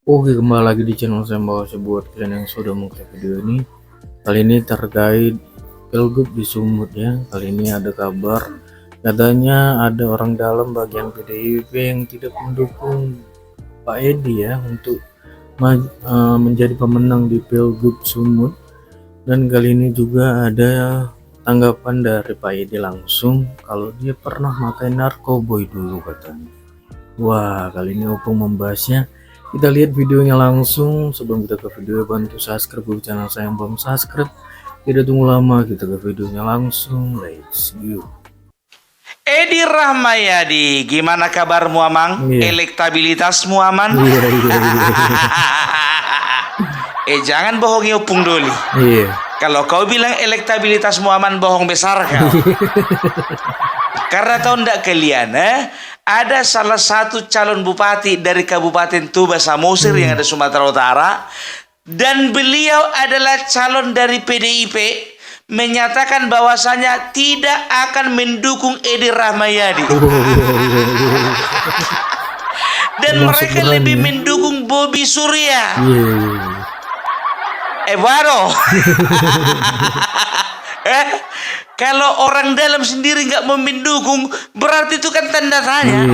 Oke, kembali lagi di channel saya Mbak buat kalian yang sudah mengklik video ini. Kali ini terkait Pilgub di Sumut ya. Kali ini ada kabar katanya ada orang dalam bagian PDIP yang tidak mendukung Pak Edi ya untuk menjadi pemenang di Pilgub Sumut. Dan kali ini juga ada tanggapan dari Pak Edi langsung kalau dia pernah makan narkoboy dulu katanya. Wah, kali ini Opung membahasnya. Kita lihat videonya langsung. Sebelum kita ke video, bantu subscribe dulu channel saya yang belum subscribe. Tidak tunggu lama, kita ke videonya langsung. Let's go. Edi Rahmayadi, gimana kabarmu Amang? Iya. Elektabilitasmu aman? Iya, iya, iya. Jangan bohongi Opung Doli. Iya. Kalau kau bilang elektabilitasmu aman, bohong besar kau. Karena tahu ndak kalian, ada salah satu calon bupati dari Kabupaten Tuba Samosir yang ada Sumatera Utara, dan beliau adalah calon dari PDIP, menyatakan bahwasanya tidak akan mendukung Edi Rahmayadi. Dan mereka lebih mendukung Bobi Surya. Baru. Kalau orang dalam sendiri nggak mau mendukung, berarti itu kan tanda tanya.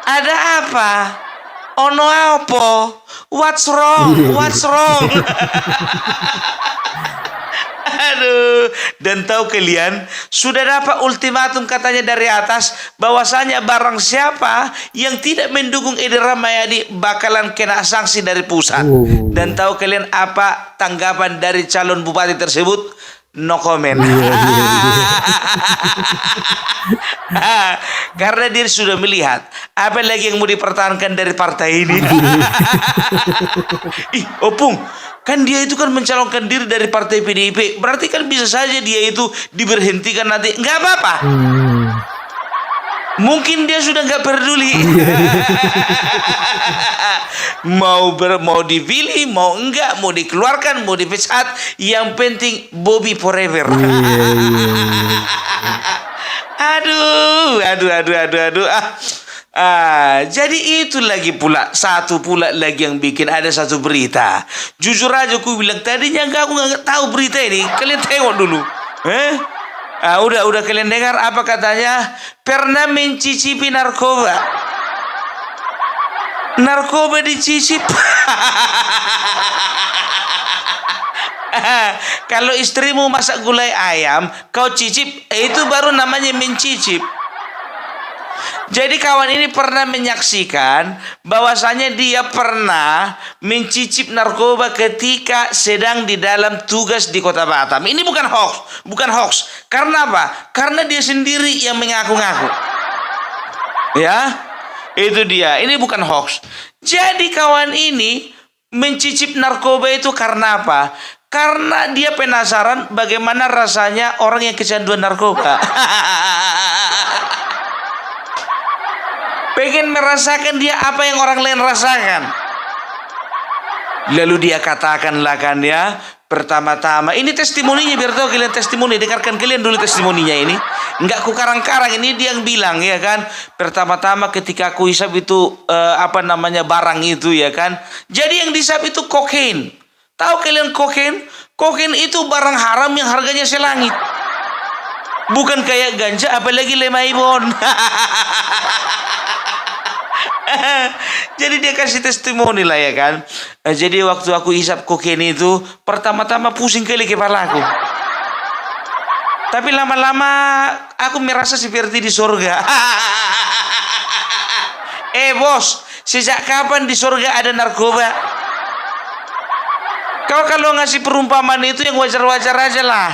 Ada apa? Ono apa? What's wrong? What's wrong? Aduh, dan tahu kalian, sudah dapat ultimatum katanya dari atas bahwasanya barang siapa yang tidak mendukung Edi Rahmayadi bakalan kena sanksi dari pusat. Dan tahu kalian apa tanggapan dari calon bupati tersebut? No comment. Karena dia sudah melihat apa lagi yang mau dipertahankan dari partai ini. Opung, kan dia itu kan mencalonkan diri dari partai PDIP, berarti kan bisa saja dia itu diberhentikan nanti. Nggak apa-apa. Mungkin dia sudah nggak peduli. mau dipilih, mau enggak, mau dikeluarkan, mau dipecat, yang penting Bobby forever. Aduh. Jadi itu lagi pula, satu pula lagi yang bikin ada satu berita. Jujur aja aku bilang tadinya aku nggak tahu berita ini. Kalian tengok dulu. Udah kalian dengar apa katanya? Pernah mencicipi narkoba. Narkoba dicicip. Kalau istrimu masak gulai ayam, kau cicip, itu baru namanya mencicip. Jadi kawan ini pernah menyaksikan bahwasanya dia pernah mencicip narkoba ketika sedang di dalam tugas di Kota Batam. Ini bukan hoax. Karena apa? Karena dia sendiri yang mengaku-ngaku. Ya, itu dia. Ini bukan hoax. Jadi kawan ini mencicip narkoba itu karena apa? Karena dia penasaran bagaimana rasanya orang yang kecanduan narkoba. Pengen merasakan dia apa yang orang lain rasakan. Lalu dia katakanlah kan ya, pertama-tama ini testimoninya, biar tahu kalian testimoni, dengarkan kalian dulu testimoninya ini. Enggak ku karang-karang, ini dia yang bilang ya kan. Pertama-tama ketika aku hisap itu barang itu ya kan. Jadi yang disap itu kokain. Tahu kalian kokain? Kokain itu barang haram yang harganya selangit. Bukan kayak ganja, apalagi lemaibon. Jadi dia kasih testimoni lah ya kan. Jadi waktu aku hisap kokain itu, pertama-tama pusing kali kepalaku. Tapi lama-lama aku merasa seperti di surga. Bos, sejak kapan di surga ada narkoba? Kau kalau ngasih perumpamaan itu yang wajar-wajar aja lah.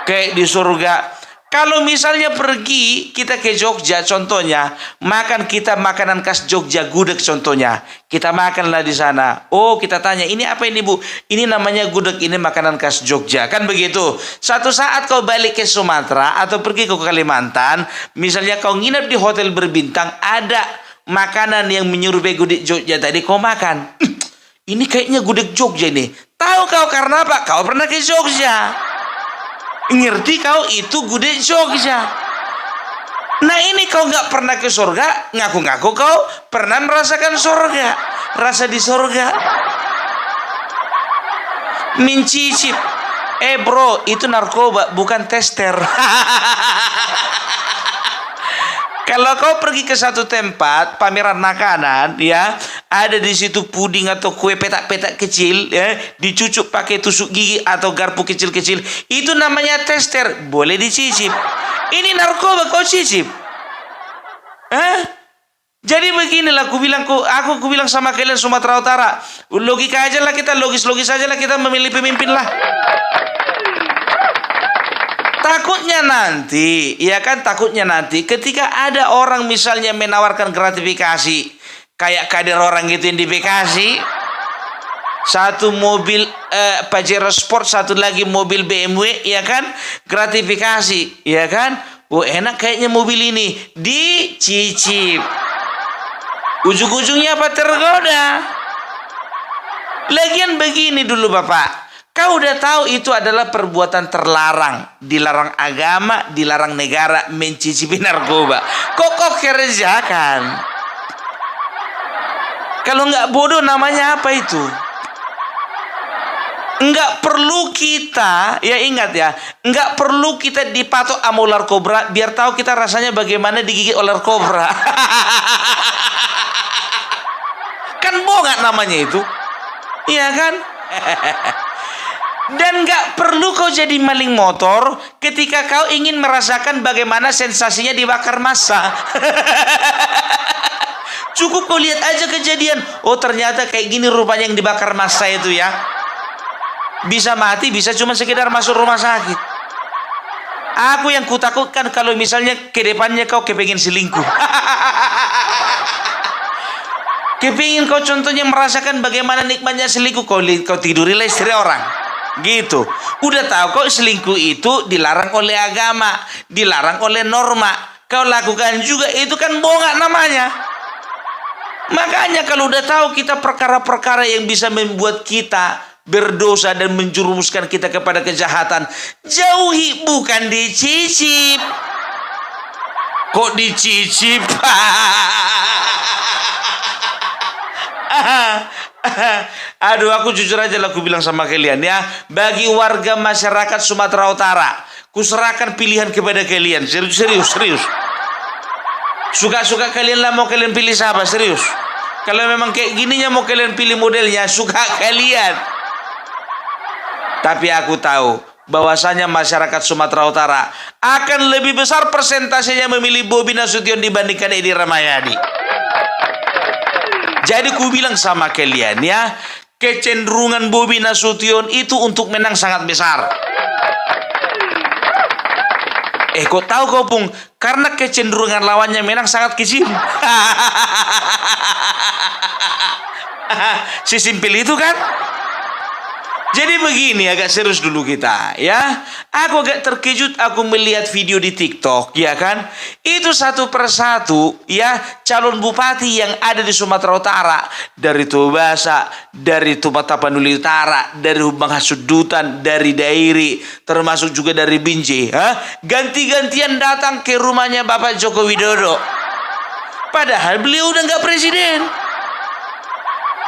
Kayak di surga. Kalau misalnya pergi kita ke Jogja contohnya, makan kita makanan khas Jogja, gudeg contohnya. Kita makanlah di sana. Oh, kita tanya, ini apa ini Bu? Ini namanya gudeg, ini makanan khas Jogja. Kan begitu. Satu saat kau balik ke Sumatera atau pergi ke Kalimantan, misalnya kau nginep di hotel berbintang, ada makanan yang menyerupai gudeg Jogja tadi, kau makan. Ini kayaknya gudeg Jogja ini. Tahu kau karena apa? Kau pernah ke Jogja. Ngerti kau itu gudeg Jogja. Nah ini kau nggak pernah ke surga, ngaku-ngaku kau pernah merasakan surga. rasa di surga. Mencicip. Bro, itu narkoba, bukan tester. Kalau kau pergi ke satu tempat pameran makanan, ya, ada di situ puding atau kue petak-petak kecil, ya, dicucuk pakai tusuk gigi atau garpu kecil-kecil, itu namanya tester, boleh dicicip. Ini narkoba kau cicip. Jadi beginilah aku bilang sama kalian Sumatera Utara, logika aja lah kita, logis aja lah kita memilih pemimpin lah. Takutnya nanti ketika ada orang misalnya menawarkan gratifikasi kayak kader orang gitu yang di Bekasi, satu mobil Pajero Sport, satu lagi mobil BMW, ya kan, gratifikasi, ya kan, enak kayaknya mobil ini, dicicip, ujung-ujungnya apa, tergoda. Lagian begini dulu Bapak, kau udah tahu itu adalah perbuatan terlarang, dilarang agama, dilarang negara mencicipi narkoba. Kok kau kerjakan? Kalau nggak bodoh namanya apa itu? Nggak perlu kita, ya ingat ya, nggak perlu kita dipatok sama ular kobra biar tahu kita rasanya bagaimana digigit ular kobra. Kan bohong namanya itu, iya kan? Dan gak perlu kau jadi maling motor ketika kau ingin merasakan bagaimana sensasinya dibakar massa. Cukup kau lihat aja kejadian. Oh ternyata kayak gini rupanya yang dibakar massa itu ya. Bisa mati, bisa cuma sekedar masuk rumah sakit. Aku yang kutakutkan kalau misalnya ke depannya kau kepengin selingkuh. Kepingin kau contohnya merasakan bagaimana nikmatnya selingkuh, kau tidurilah istri orang. Gitu. Udah tahu kok selingkuh itu dilarang oleh agama, dilarang oleh norma. Kau lakukan juga, itu kan bohong namanya. Makanya kalau udah tahu kita perkara-perkara yang bisa membuat kita berdosa dan menjerumuskan kita kepada kejahatan, jauhi, bukan dicicip. Kok dicicip? Aduh, aku jujur aja lah aku bilang sama kalian ya, bagi warga masyarakat Sumatera Utara, kuserahkan pilihan kepada kalian. Serius. Suka-suka kalian lah mau kalian pilih siapa, serius. Kalau memang kayak gininya mau kalian pilih modelnya, suka kalian. Tapi aku tahu bahwasanya masyarakat Sumatera Utara akan lebih besar persentasenya memilih Bobi Nasution dibandingkan Edi Rahmayadi. Jadi ku bilang sama kalian ya, kecenderungan Bobi Nasution itu untuk menang sangat besar. Kok tahu kau Pung? Karena kecenderungan lawannya menang sangat kecil. Sesimpel itu kan? Jadi begini, agak serius dulu kita ya. Aku agak terkejut aku melihat video di TikTok, ya kan? Itu satu persatu ya calon bupati yang ada di Sumatera Utara, dari Tobasa, dari Tapanuli Utara, dari Hubang Hasudutan, dari Dairi, termasuk juga dari Binjai, ganti-gantian datang ke rumahnya Bapak Joko Widodo. Padahal beliau udah nggak presiden.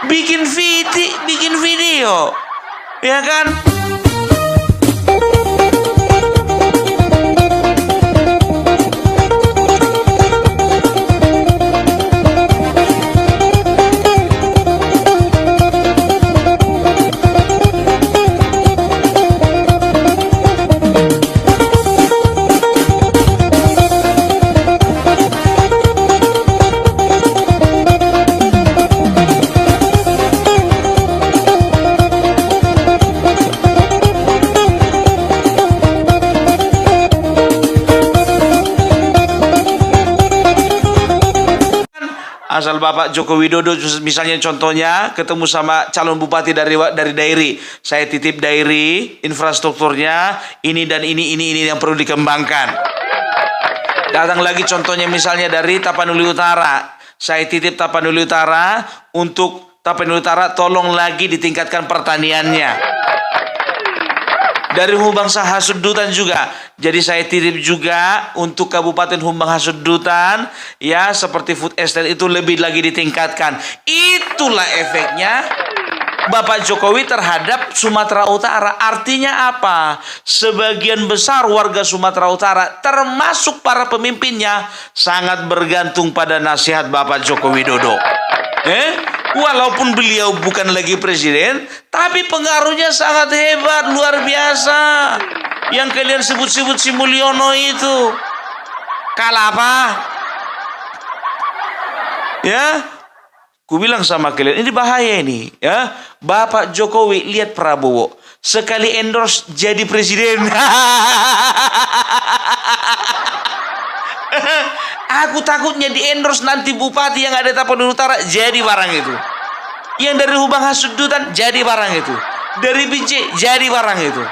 Bikin video. Ya kan? Asal Bapak Joko Widodo misalnya contohnya ketemu sama calon bupati dari Dairi, saya titip Dairi, infrastrukturnya ini dan ini yang perlu dikembangkan. Datang lagi contohnya misalnya dari Tapanuli Utara, saya titip Tapanuli Utara, untuk Tapanuli Utara tolong lagi ditingkatkan pertaniannya. Dari Humbang Hasudutan juga. Jadi saya titip juga untuk Kabupaten Humbang Hasudutan, ya, seperti food estate itu lebih lagi ditingkatkan. Itulah efeknya Bapak Jokowi terhadap Sumatera Utara. Artinya apa? Sebagian besar warga Sumatera Utara, termasuk para pemimpinnya, sangat bergantung pada nasihat Bapak Joko Widodo. Walaupun beliau bukan lagi presiden, tapi pengaruhnya sangat hebat, luar biasa. Yang kalian sebut-sebut si Mulyono itu, kalah apa? Ya, ku bilang sama kalian, ini bahaya ini. Ya, Bapak Jokowi lihat Prabowo, sekali endorse jadi presiden. Aku takutnya di endorse nanti bupati yang ada Tapanuli Utara jadi barang itu. Yang dari Humbang Hasudutan jadi barang itu. Dari Binjai jadi barang itu.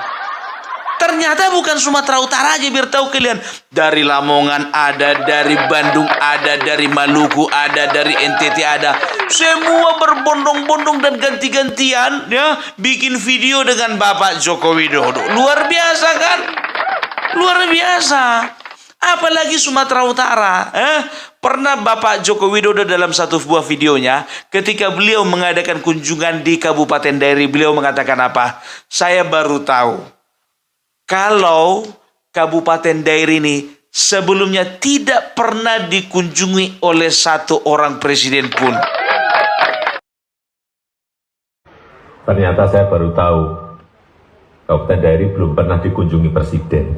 Ternyata bukan Sumatera Utara aja, biar tahu kalian. Dari Lamongan ada, dari Bandung ada, dari Maluku ada, dari NTT ada. Semua berbondong-bondong dan ganti-gantian, ya, bikin video dengan Bapak Joko Widodo. Luar biasa kan? Luar biasa. Apalagi Sumatera Utara. Pernah Bapak Joko Widodo dalam satu buah videonya, ketika beliau mengadakan kunjungan di Kabupaten Dairi, beliau mengatakan apa? Saya baru tahu kalau Kabupaten Dairi ini sebelumnya tidak pernah dikunjungi oleh satu orang presiden pun. Ternyata saya baru tahu Kabupaten Dairi belum pernah dikunjungi presiden.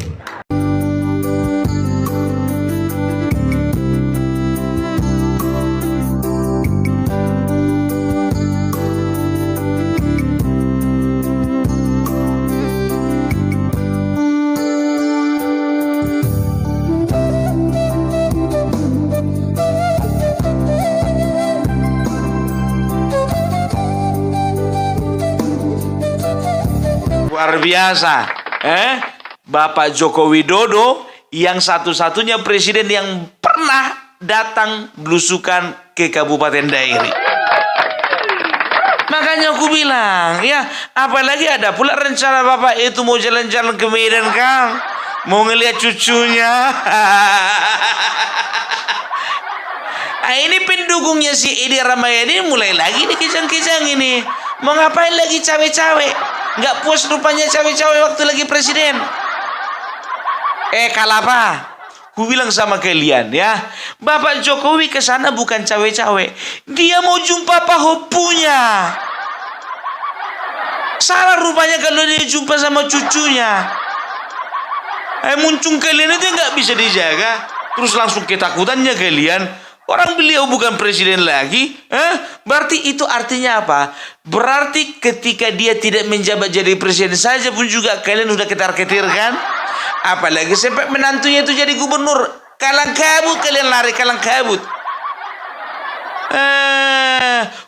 Luar biasa. Bapak Joko Widodo yang satu-satunya presiden yang pernah datang belusukan ke Kabupaten Dairi. Makanya aku bilang, ya, apalagi ada pula rencana Bapak itu mau jalan-jalan ke Medan, Kang. Mau ngeliat cucunya. Ini pendukungnya si Edi Ramayadi mulai lagi nih kejang-kejang ini. Mau ngapain lagi cawe-cawe? Nggak puas rupanya cawe-cawe waktu lagi presiden. Kalah apa? Ku bilang sama kalian, ya, Bapak Jokowi ke sana bukan cawe-cawe. Dia mau jumpa pahopunya. Salah rupanya kalau dia jumpa sama cucunya. Muncung kalian itu nggak bisa dijaga. Terus langsung ketakutannya kalian. Orang beliau bukan presiden lagi. Berarti itu artinya apa? Berarti ketika dia tidak menjabat jadi presiden saja pun juga kalian udah ketar-ketir kan? Apalagi sampai menantunya itu jadi gubernur. Kalang kabut kalian lari, kalang kabut.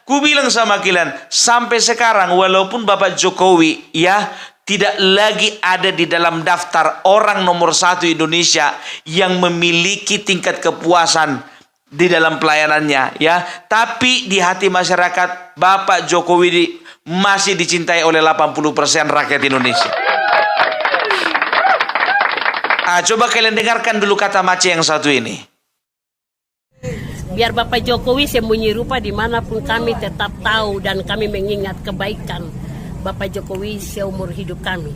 Ku bilang sama kalian, sampai sekarang walaupun Bapak Jokowi, ya, tidak lagi ada di dalam daftar orang nomor 1 Indonesia yang memiliki tingkat kepuasan di dalam pelayanannya, ya, tapi di hati masyarakat Bapak Jokowi masih dicintai oleh 80% rakyat Indonesia. Coba kalian dengarkan dulu kata Mace yang satu ini. Biar Bapak Jokowi sembunyi rupa dimanapun, kami tetap tahu dan kami mengingat kebaikan Bapak Jokowi seumur hidup kami.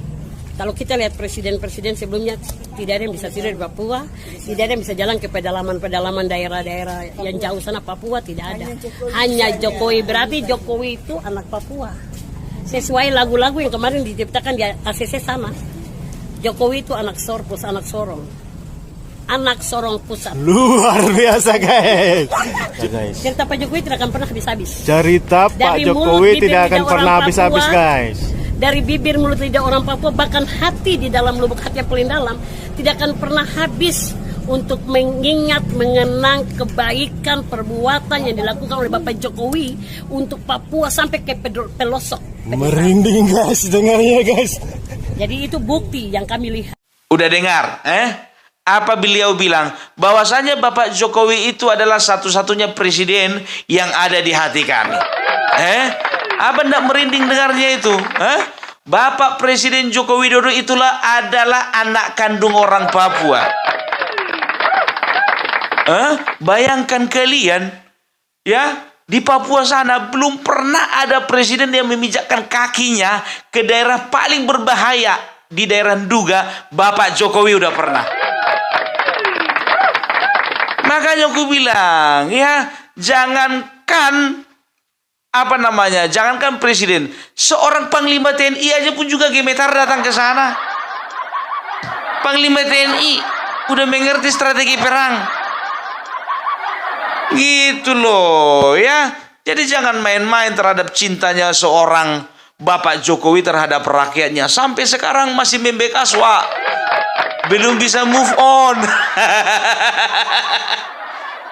Kalau kita lihat presiden-presiden sebelumnya, tidak ada yang bisa tidur di Papua, tidak ada yang bisa jalan ke pedalaman-pedalaman daerah-daerah yang jauh sana Papua, tidak ada. Hanya Jokowi, berarti Jokowi itu anak Papua. Sesuai lagu-lagu yang kemarin diciptakan di ACC sana. Jokowi itu anak Sorpus, anak Sorong. Anak Sorong Pusat. Luar biasa guys. Cerita Pak Jokowi tidak akan pernah habis-habis. Cerita Pak Jokowi tidak akan pernah habis-habis guys. Dari bibir mulut lidah orang Papua, bahkan hati di dalam lubuk hati yang paling dalam, tidak akan pernah habis untuk mengingat, mengenang kebaikan perbuatan yang dilakukan oleh Bapak Jokowi untuk Papua sampai ke pelosok. Merinding guys, dengarnya guys. Jadi itu bukti yang kami lihat. Udah dengar, apa beliau bilang? Bahwasanya Bapak Jokowi itu adalah satu-satunya presiden yang ada di hati kami. Apa ndak merinding dengarnya itu? Bapak Presiden Joko Widodo itulah adalah anak kandung orang Papua. Bayangkan kalian, ya, di Papua sana belum pernah ada presiden yang memijakkan kakinya ke daerah paling berbahaya di daerah Nduga. Bapak Jokowi udah pernah. Makanya aku bilang, ya, jangankan jangankan presiden, seorang panglima TNI aja pun juga gemetar datang ke sana. Panglima TNI udah mengerti strategi perang. Gitu loh, ya. Jadi jangan main-main terhadap cintanya seorang Bapak Jokowi terhadap rakyatnya. Sampai sekarang masih membekas, Wak. Belum bisa move on.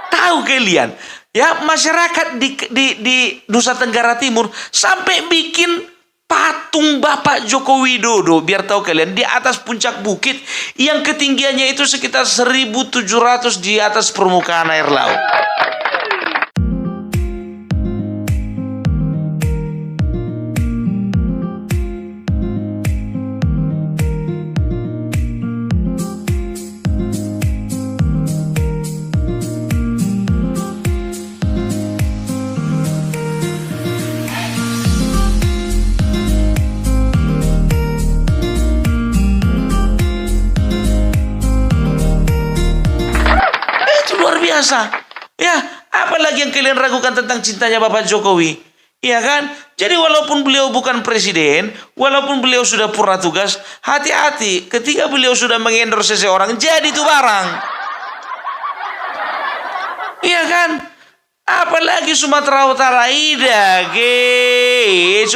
Tahu kalian? Ya, masyarakat di Nusa Tenggara Timur sampai bikin patung Bapak Joko Widodo, biar tahu kalian, di atas puncak bukit yang ketinggiannya itu sekitar 1.700 di atas permukaan air laut. Biasa. Ya, apalagi yang kalian ragukan tentang cintanya Bapak Jokowi? Iya kan? Jadi walaupun beliau bukan presiden, walaupun beliau sudah purna tugas, hati-hati ketika beliau sudah mengendorse seseorang, jadi itu barang. Iya kan? Apalagi Sumatera Utara,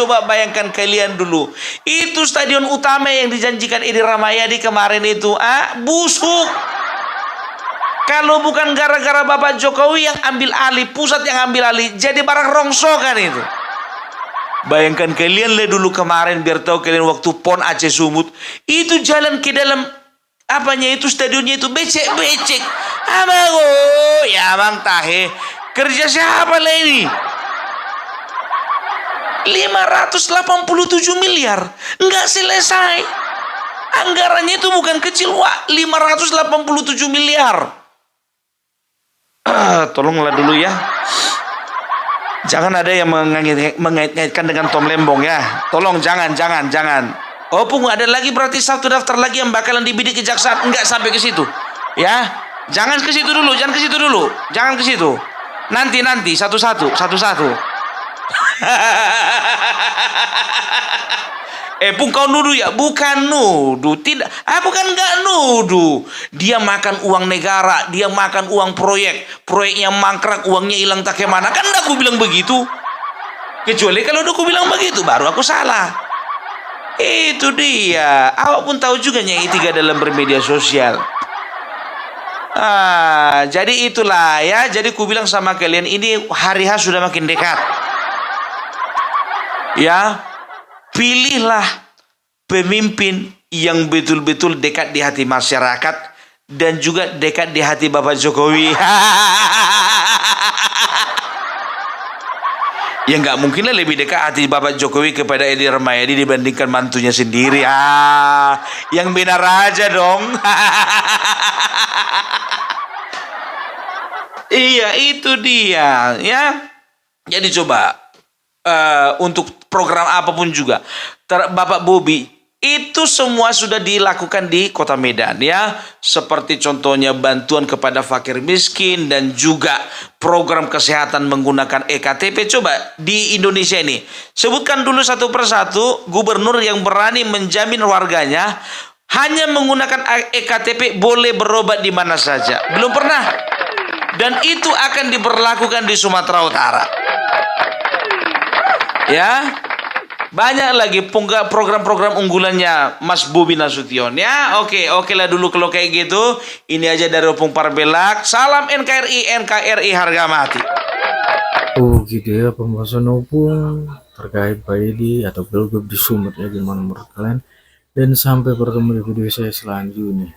coba bayangkan kalian dulu. Itu stadion utama yang dijanjikan Edi Rahmayadi kemarin itu, busuk. Kalau bukan gara-gara Bapak Jokowi yang ambil alih, pusat yang ambil alih, jadi barang rongsokan itu. Bayangkan kalian lihat dulu kemarin, biar tahu kalian waktu PON Aceh Sumut, itu jalan ke dalam stadionnya itu becek-becek. Abang tahe, kerja siapa lah ini? 587 miliar, nggak selesai. Anggarannya itu bukan kecil, Wak, 587 miliar. Tolonglah dulu ya. Jangan ada yang mengait-ngaitkan dengan Tom Lembong ya. Tolong jangan. Oh, Pung, ada lagi berarti satu daftar lagi yang bakalan dibidik kejaksaan. Enggak sampai ke situ. Ya. Jangan ke situ dulu. Jangan ke situ. Nanti satu-satu. Pung, kau nuduh ya? Bukan nuduh. Tidak. Bukan nggak nuduh. Dia makan uang negara. Dia makan uang proyek. Proyeknya mangkrak, uangnya hilang tak kemana. Kan enggak aku bilang begitu. Kecuali kalau aku bilang begitu, baru aku salah. Itu dia. Awak pun tahu juga Nyai Tiga dalam bermedia sosial. Jadi itulah ya. Jadi ku bilang sama kalian, ini hari H sudah makin dekat. Ya. Pilihlah pemimpin yang betul-betul dekat di hati masyarakat dan juga dekat di hati Bapak Jokowi. Ya nggak mungkin lah lebih dekat hati Bapak Jokowi kepada Edi Rahmayadi dibandingkan mantunya sendiri. Yang benar aja dong. Iya, itu dia ya. Jadi coba untuk program apapun juga, Bapak Bobi, itu semua sudah dilakukan di Kota Medan ya. Seperti contohnya bantuan kepada fakir miskin dan juga program kesehatan menggunakan EKTP. Coba di Indonesia ini, sebutkan dulu satu persatu gubernur yang berani menjamin warganya hanya menggunakan EKTP boleh berobat di mana saja. Belum pernah. Dan itu akan diberlakukan di Sumatera Utara. Ya, banyak lagi program-program unggulannya Mas Bobi Nasution ya. Oke lah dulu kalau kayak gitu. Ini aja dari Opung Parbelak. Salam NKRI harga mati. Oh gitu ya pembahasan Opung terkait Pak Edi atau Pilgub di Sumut ya, gimana menurut kalian? Dan sampai bertemu di video saya selanjutnya.